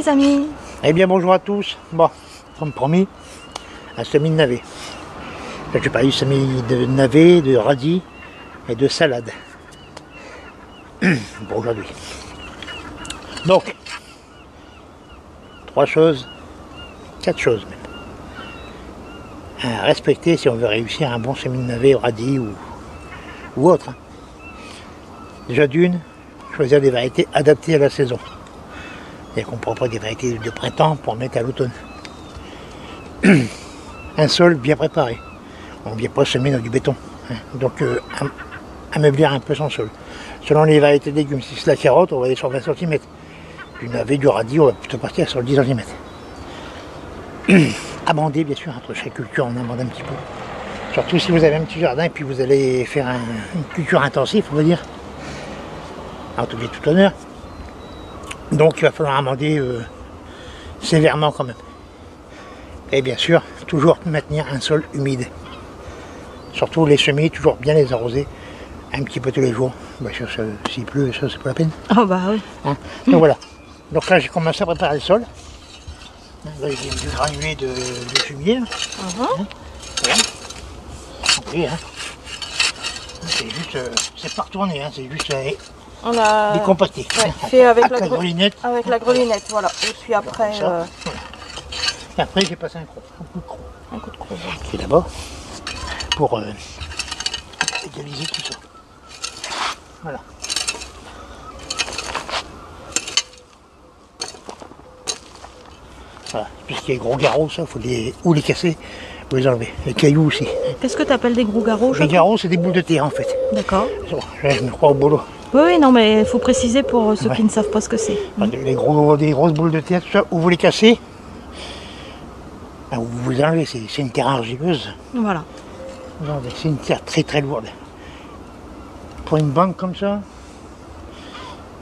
les amis. Eh bien bonjour à tous. Bon, comme promis, un semis de navet. J'ai pas eu semis de navet, de radis et de salade pour aujourd'hui. Donc, 4 choses même, à respecter si on veut réussir un bon semis de navet, radis ou autre. Déjà d'une, choisir des variétés adaptées à la saison. Et qu'on ne prend pas des variétés de printemps pour mettre à l'automne. Un sol bien préparé. On ne vient pas semer dans du béton. Donc ameublir un peu son sol. Selon les variétés de légumes, si c'est la carotte, on va aller sur 20 cm. Du navet, du radis, on va plutôt partir sur 10 cm. Amender bien sûr, entre chaque culture on amende un petit peu. Surtout si vous avez un petit jardin et puis vous allez faire une culture intensive, on va dire. En tout bien tout honneur. Donc il va falloir amender sévèrement quand même. Et bien sûr, toujours maintenir un sol humide. Surtout les semis, toujours bien les arroser. Un petit peu tous les jours. Bien sûr, s'il pleut, ça c'est pas la peine. Oh bah oui. Hein. Donc voilà. Donc là j'ai commencé à préparer le sol. Là j'ai du granulé de fumier. Hein. Voilà. Oui, hein. C'est juste, c'est pas retourné, hein. C'est juste On a décompacté. ouais, fait avec la grelinette. Avec la grelinette, voilà. Et puis après... Voilà. Et après j'ai passé un coup de croc. Un coup de croc. Qui est là-bas. Pour égaliser tout ça. Voilà. Voilà. Puisqu'il y a des gros garrots, ça, il faut les casser ou les enlever. Les cailloux aussi. Qu'est-ce que tu appelles des gros garrots? Les garrots, c'est des boules de terre en fait. D'accord. Bon, je me crois au boulot. Oui, non, mais il faut préciser pour ceux qui ne savent pas ce que c'est. Des grosses boules de terre, tout ça, où vous les cassez, vous les enlevez, c'est une terre argileuse. Voilà. C'est une terre très très lourde. Pour une banque comme ça,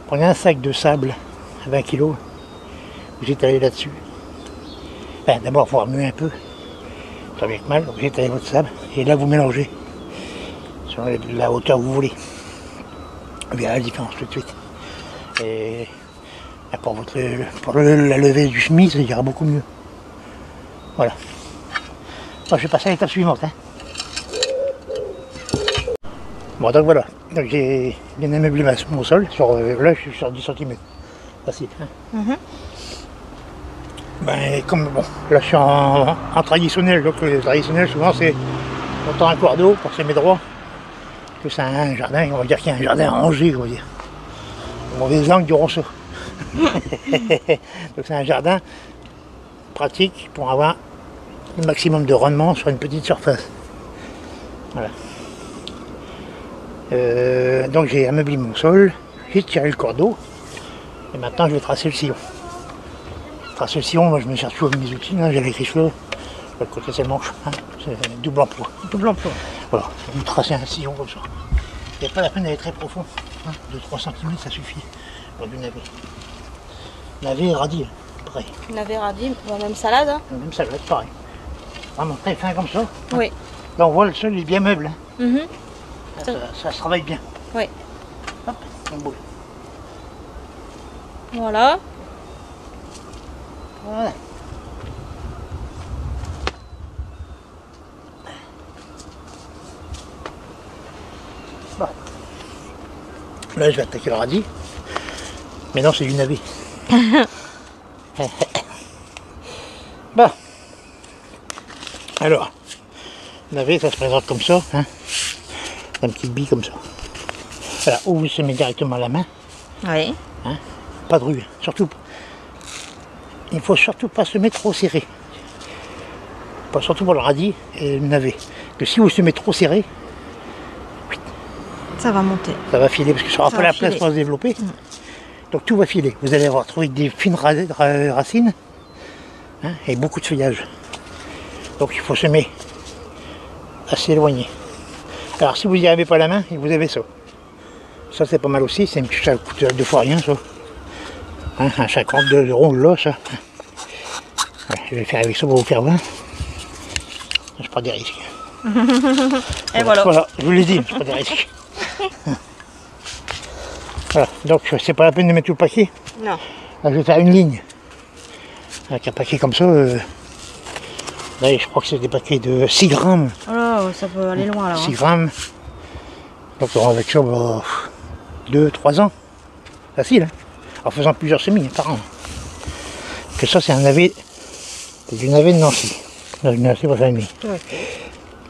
prenez un sac de sable à 20 kg, vous étalez là-dessus. Enfin, d'abord, il faut remuer un peu, ça va être mal, vous étalez votre sable, et là vous mélangez sur la hauteur que vous voulez. Vous verrez la différence tout de suite. Et pour la levée du semis, ça ira beaucoup mieux. Voilà. Bon, je vais passer à l'étape suivante. Hein. Bon, donc voilà. Donc j'ai bien ameublé mon sol. Là, je suis sur 10 cm. Facile. Hein. Ben, comme bon, là je suis en traditionnel. Donc le traditionnel, souvent, c'est on tend un cours d'eau pour semer droit. Que c'est un jardin, on va dire qu'il y a un jardin rangé, on va dire. Mauvais angle du ronceau. Donc c'est un jardin pratique pour avoir le maximum de rendement sur une petite surface. Voilà. Donc j'ai ameublé mon sol, j'ai tiré le cours d'eau, et maintenant je vais tracer le sillon. Tracer le sillon, moi je me sers toujours de mes outils, hein, j'ai les griffeurs, le côté c'est le manche, hein, c'est double emploi. Double emploi. Voilà, vous tracez un sillon comme ça. Il n'y a pas la peine d'aller très profond, hein, 2-3 cm ça suffit pour du navet. Navet et radis, pareil. Navet, radis, la même salade. Hein. La même salade, pareil. Vraiment très fin comme ça. Hein. Oui. Là on voit le sol il est bien meuble. Hein. Ça se travaille bien. Oui. Hop, on boule. Voilà. Voilà. Bon. Là je vais attaquer le radis. Mais non, c'est du navet. Bon. Alors, le navet ça se présente comme ça. Hein. Un petit bille comme ça. Voilà, ou vous semez directement à la main. Oui. Hein, pas de rue, surtout. Il ne faut surtout pas semer trop serré. Pas surtout pour le radis et le navet. Que si vous semez trop serré, ça va monter. Ça va filer parce que ça n'aura pas la place pour se développer. Donc tout va filer. Vous allez avoir trouvé des fines racines hein, et beaucoup de feuillage. Donc il faut semer assez éloigné. Alors si vous n'y arrivez pas à la main, vous avez ça. Ça c'est pas mal aussi, c'est une petite ça coûte 2 fois rien ça. Hein, un 52 € là ça. Ouais, je vais faire avec ça pour vous faire voir. Je prends des risques. Et voilà. Voilà, je vous l'ai dit, je prends des risques. Voilà, donc c'est pas la peine de mettre tout le paquet. Non. Là, je vais faire une ligne. Avec un paquet comme ça, là, je crois que c'est des paquets de 6 grammes. Oh là, ça peut aller loin là. 6 grammes. Donc on va avec ça 2-3 ans. Facile, hein, en faisant plusieurs semis par an. Que ça, c'est un navet. C'est du navet de Nancy. Non, du navet, Ouais.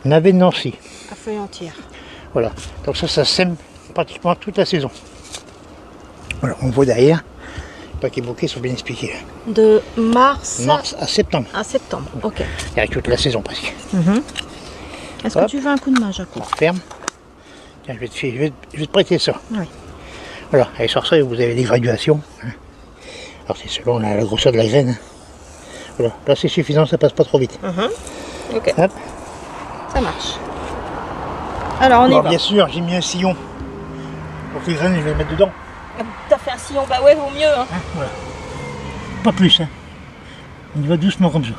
Navet de Nancy. À feuille entière. Voilà. Donc ça sème pratiquement toute la saison. Voilà, on voit derrière. Les paquets bouquets sont bien expliqués. De mars À septembre. à septembre. Ok. Il y a toute la saison presque. Est-ce que tu veux un coup de main, Jaco? On ferme. Tiens, je vais te prêter ça. Oui. Voilà, et sur ça, vous avez des graduations. Hein. Alors c'est selon la grosseur de la graine. Hein. Voilà, là c'est suffisant, ça passe pas trop vite. Ok. Hop. Ça marche. Alors on y Alors, va. bien sûr, j'ai mis un sillon. Pour que les graines, je vais les mettre dedans. T'as fait un sillon, bah ouais, vaut mieux. Hein. Hein, voilà. Pas plus, hein. On y va doucement comme ça.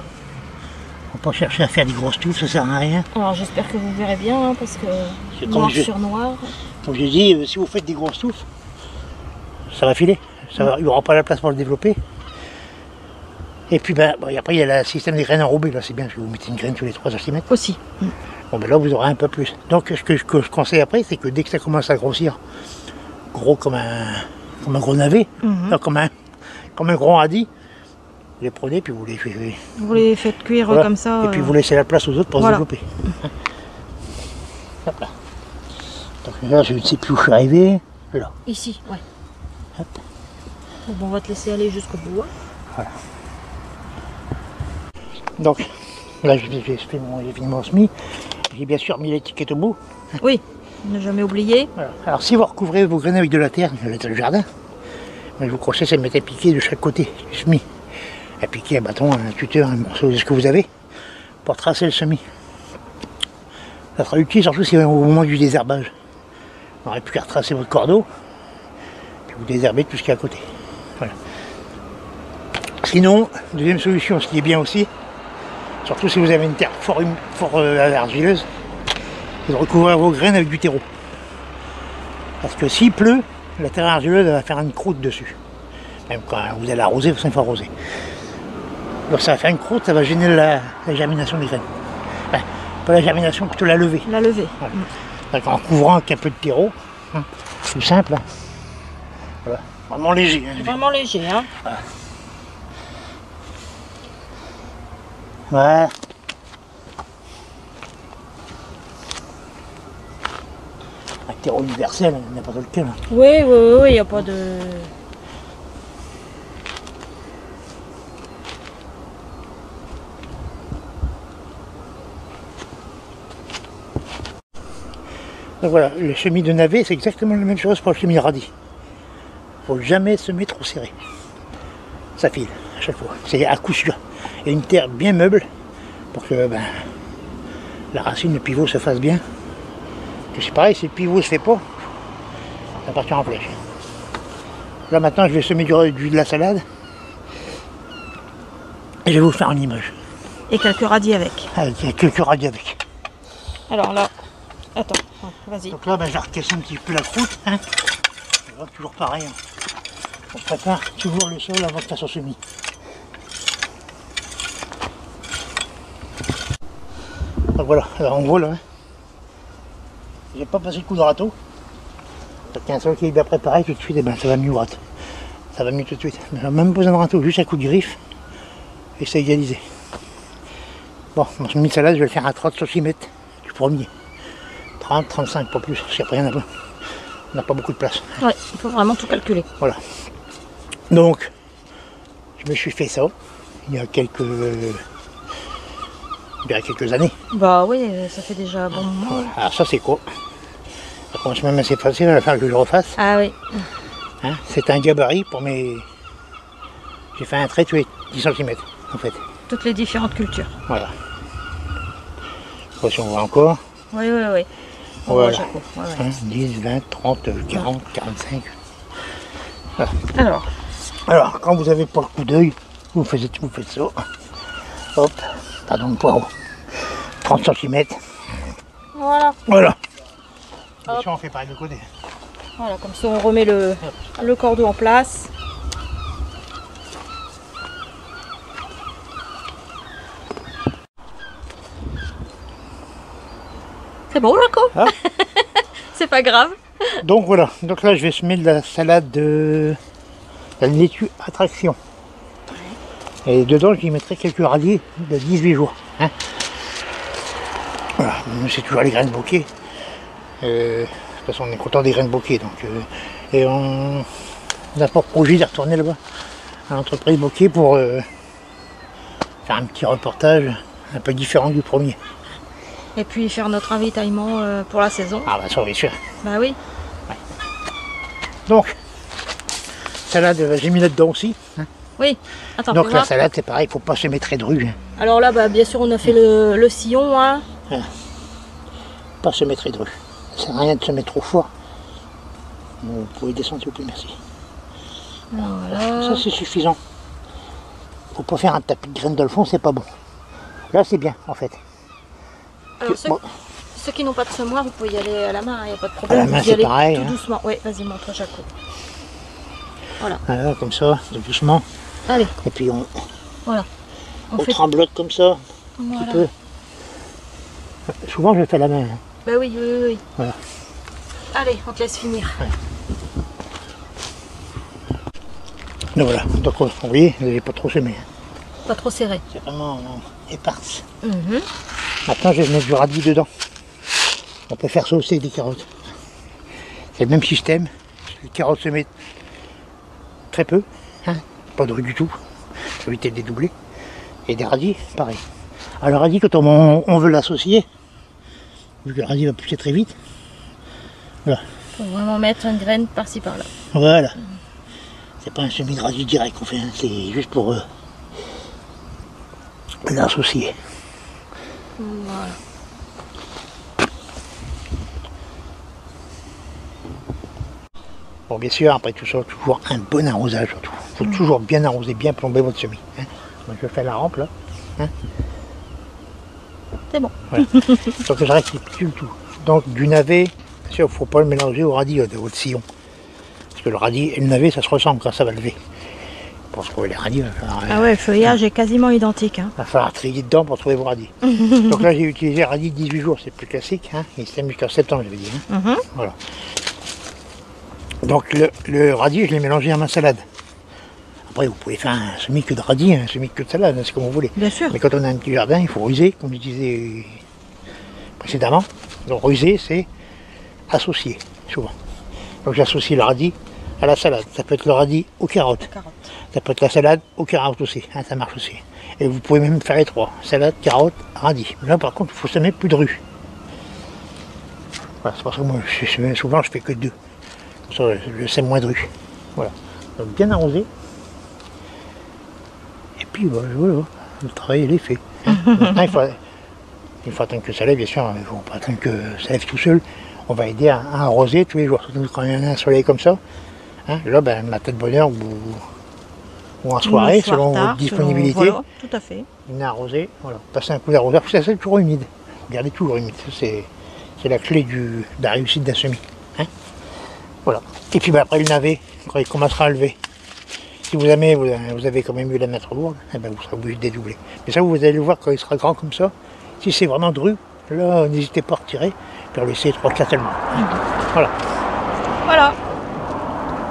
On va pas chercher à faire des grosses touffes, ça sert à rien. Alors j'espère que vous verrez bien, hein, parce que C'est noir comme sur noir. Comme j'ai dit, si vous faites des grosses touffes, ça va filer. Il n'y aura pas la place pour le développer. Et puis après il y a le système des graines enrobées, là c'est bien, parce que vous mettez une graine tous les 3 cm. Aussi. Bon ben là vous aurez un peu plus. Donc ce que je conseille après, c'est que dès que ça commence à grossir, gros comme un gros navet, comme un gros radis, vous les prenez puis Vous les faites cuire voilà. comme ça. Et puis vous laissez la place aux autres pour voilà. se développer. Hop là. Donc là je ne sais plus où je suis arrivé. Là. Ici, ouais. Hop. Bon, on va te laisser aller jusqu'au bout. Hein. Voilà. Donc là j'ai fini mon semis. J'ai bien sûr mis l'étiquette au bout. Oui, ne jamais oublier. Voilà. Alors si vous recouvrez vos graines avec de la terre, le jardin, moi, je vous conseille de mettre un piquet de chaque côté du semis. Un piquet, un bâton, un tuteur, un morceau de ce que vous avez pour tracer le semis. Ça sera utile surtout si au moment du désherbage. On n'aurait plus qu'à retracer votre cordeau, puis vous désherbez tout ce qui est à côté. Voilà. Sinon, deuxième solution, ce qui est bien aussi, surtout si vous avez une terre fort argileuse, c'est de recouvrir vos graines avec du terreau. Parce que s'il pleut, la terre argileuse elle va faire une croûte dessus. Même quand vous allez arroser, il faut arroser. Donc ça va faire une croûte, ça va gêner la germination des graines. Enfin, pas la germination, plutôt la levée. La levée. Voilà. Donc en couvrant avec un peu de terreau, tout simple. Hein. Voilà. Vraiment léger. Hein, Vraiment léger, hein. Voilà. Un terreau universel, n'importe lequel. Hein. Oui, il n'y a pas de... Donc voilà, le semis de navet, c'est exactement la même chose pour le semis de radis. Il ne faut jamais semer trop serré. Ça file à chaque fois. C'est à coup sûr. Et une terre bien meuble pour que la racine, le pivot se fasse bien. C'est pareil, si le pivot ne se fait pas, ça part en flèche. Là maintenant, je vais semer de la salade. Et je vais vous faire une image. Et quelques radis avec. Avec quelques radis avec. Alors là, attends, vas-y. Donc là, je recasse un petit peu la croûte. Hein. Voilà, toujours pareil. Hein. On prépare toujours le sol avant de faire son semis. Donc voilà, alors on voit là. Hein. J'ai pas passé le coup de râteau. Parce qu'un sol qui est bien préparé, tout de suite, ça va mieux droite. Ça va mieux tout de suite. Mais j'ai même pas besoin de râteau, juste un coup de griffe. Et c'est égalisé. Bon, mon semis de salade, je vais le faire à 30 cm du premier. 30, 35, pas plus, parce qu'après on n'a pas beaucoup de place. Ouais, il faut vraiment tout calculer. Voilà. Donc, je me suis fait ça il y a quelques années. Bah oui, ça fait déjà un bon moment. Voilà. Alors ça c'est quoi? Ça commence même assez facile, il va falloir que je le refasse. Ah oui. Hein, c'est un gabarit pour mes... J'ai fait un trait tous les 10 cm en fait. Toutes les différentes cultures. Voilà. Je sais pas si on voit encore. Oui. On Voilà. voit Jaco. Ouais. Hein, 10, 20, 30, 40, 45. Voilà. Alors, quand vous n'avez pas le coup d'œil, vous faites ça. Hop, pardon, le poireau. 30 cm. Voilà. Voilà. Hop. Et ça, on fait pareil de côté. Voilà, comme ça on remet le cordeau en place. C'est bon, Jaco. Ah. C'est pas grave. Donc voilà, donc là je vais semer de la salade de la laitue attraction. Et dedans j'y mettrai quelques radis de 18 jours. Hein. Voilà, c'est toujours les graines bokeh. De toute façon on est content des graines bokeh. Donc, et on a pour projet de retourner là-bas à l'entreprise bokeh pour faire un petit reportage un peu différent du premier. Et puis faire notre ravitaillement pour la saison. Ah bah ça bien sûr. Bah oui. Donc, salade, j'ai mis là-dedans aussi. Hein. Oui. Attends, Donc fais la voir. salade c'est pareil, il ne faut pas semer très dru. Hein. Alors là, bah, bien sûr, on a fait le sillon. Hein. Pas semer très dru. Ça sert à rien de semer trop fort. Vous pouvez descendre s'il vous plaît, merci. Voilà. Ça c'est suffisant. Faut pas faire un tapis de graines dans le fond, c'est pas bon. Là c'est bien en fait. Alors, Bon, ceux qui n'ont pas de semoir, vous pouvez y aller à la main, il n'y a pas de à problème. la main Vous y c'est allez pareil. tout Hein. doucement. Oui, vas-y, montre Jaco. Voilà. Voilà, comme ça, tout doucement. Allez, Et puis on voilà. On fait... tremblote comme ça, un Voilà. petit peu. Souvent je fais la main. Hein. Bah oui, oui, oui, oui. Voilà. Allez, on te laisse finir. Donc voilà, donc vous voyez, vous n'avez pas trop semé. Hein. Pas trop serré. C'est vraiment éparse. Mhm. Maintenant je vais mettre du radis dedans. On peut faire ça aussi avec des carottes. C'est le même système. Les carottes se mettent très peu, hein, pas de riz du tout, pour éviter de les doubler. Et des radis, pareil. Alors le radis, quand on veut l'associer, vu que le radis va pousser très vite, voilà. Faut vraiment mettre une graine par-ci par-là. Voilà. C'est pas un semis de radis direct qu'on fait, hein, c'est juste pour l'associer. Voilà. Bon, bien sûr, après tout ça, toujours un bon arrosage surtout. Il faut toujours bien arroser, bien plomber votre semis. Hein. Moi, je fais la rampe là. Hein. C'est bon. Voilà. Donc je rectifie le tout. Donc du navet, bien sûr, il ne faut pas le mélanger au radis de votre sillon. Parce que le radis et le navet, ça se ressemble quand ça va lever. Pour trouver les radis, il va falloir, Ah ouais, le feuillage est quasiment identique. Hein. va falloir trier dedans pour trouver vos radis. Donc là, j'ai utilisé radis de 18 jours, c'est plus classique. Hein. Il se tient jusqu'à septembre, j'avais dit. Hein. Mhm. Voilà. Donc le radis, je l'ai mélangé à ma salade. Après, vous pouvez faire un semis que de radis, un semis que de salade, hein, c'est comme vous voulez. Bien sûr. Mais quand on a un petit jardin, il faut ruser, comme je disais précédemment. Donc ruser, c'est associer, souvent. Donc j'associe le radis à la salade. Ça peut être le radis aux carottes. Carotte. Ça peut être la salade aux carottes aussi. Hein, ça marche aussi. Et vous pouvez même faire les trois. Salade, carotte, radis. Là, par contre, il faut semer plus de rue. Voilà, c'est pour ça que moi, souvent, je fais que deux. Comme ça, je sème moins de rue. Voilà. Donc bien arrosé. Et puis voilà, le travail il est fait. Hein. Maintenant, il faut attendre que ça lève, bien sûr, il ne faut pas attendre que ça lève tout seul. On va aider à arroser tous les jours, surtout quand il y a un soleil comme ça. Hein. Là, ben, matin de bonne heure ou en soirée, Le soir selon tard, votre disponibilité. Voilà, tout à fait. Venez arroser, voilà. Passez un coup d'arroseur, parce que c'est toujours humide. Gardez toujours humide, c'est la clé de la réussite d'un semis. Hein. Voilà. Et puis ben, après le navet, quand il commencera à lever, si vous avez quand même eu la mettre lourde, eh ben, vous serez obligé de dédoubler. Mais ça, vous allez le voir quand il sera grand comme ça. Si c'est vraiment dru, là, n'hésitez pas à retirer, puis à laisser 3-4 seulement. Voilà. Voilà.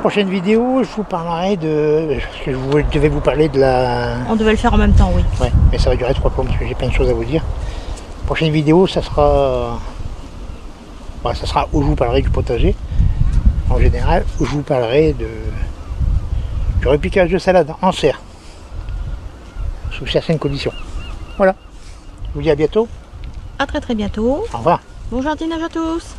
Prochaine vidéo, je vous parlerai de... Parce que je devais vous parler de la... On devait le faire en même temps, oui. Ouais, mais ça va durer 3 plombs, parce que j'ai plein de choses à vous dire. Prochaine vidéo, ça sera... Bon, ça sera où je vous parlerai du potager, en général, où je vous parlerai du repiquage de salade en serre, sous certaines conditions. Voilà. Je vous dis à bientôt. À très très bientôt. Au revoir. Bon jardinage à tous.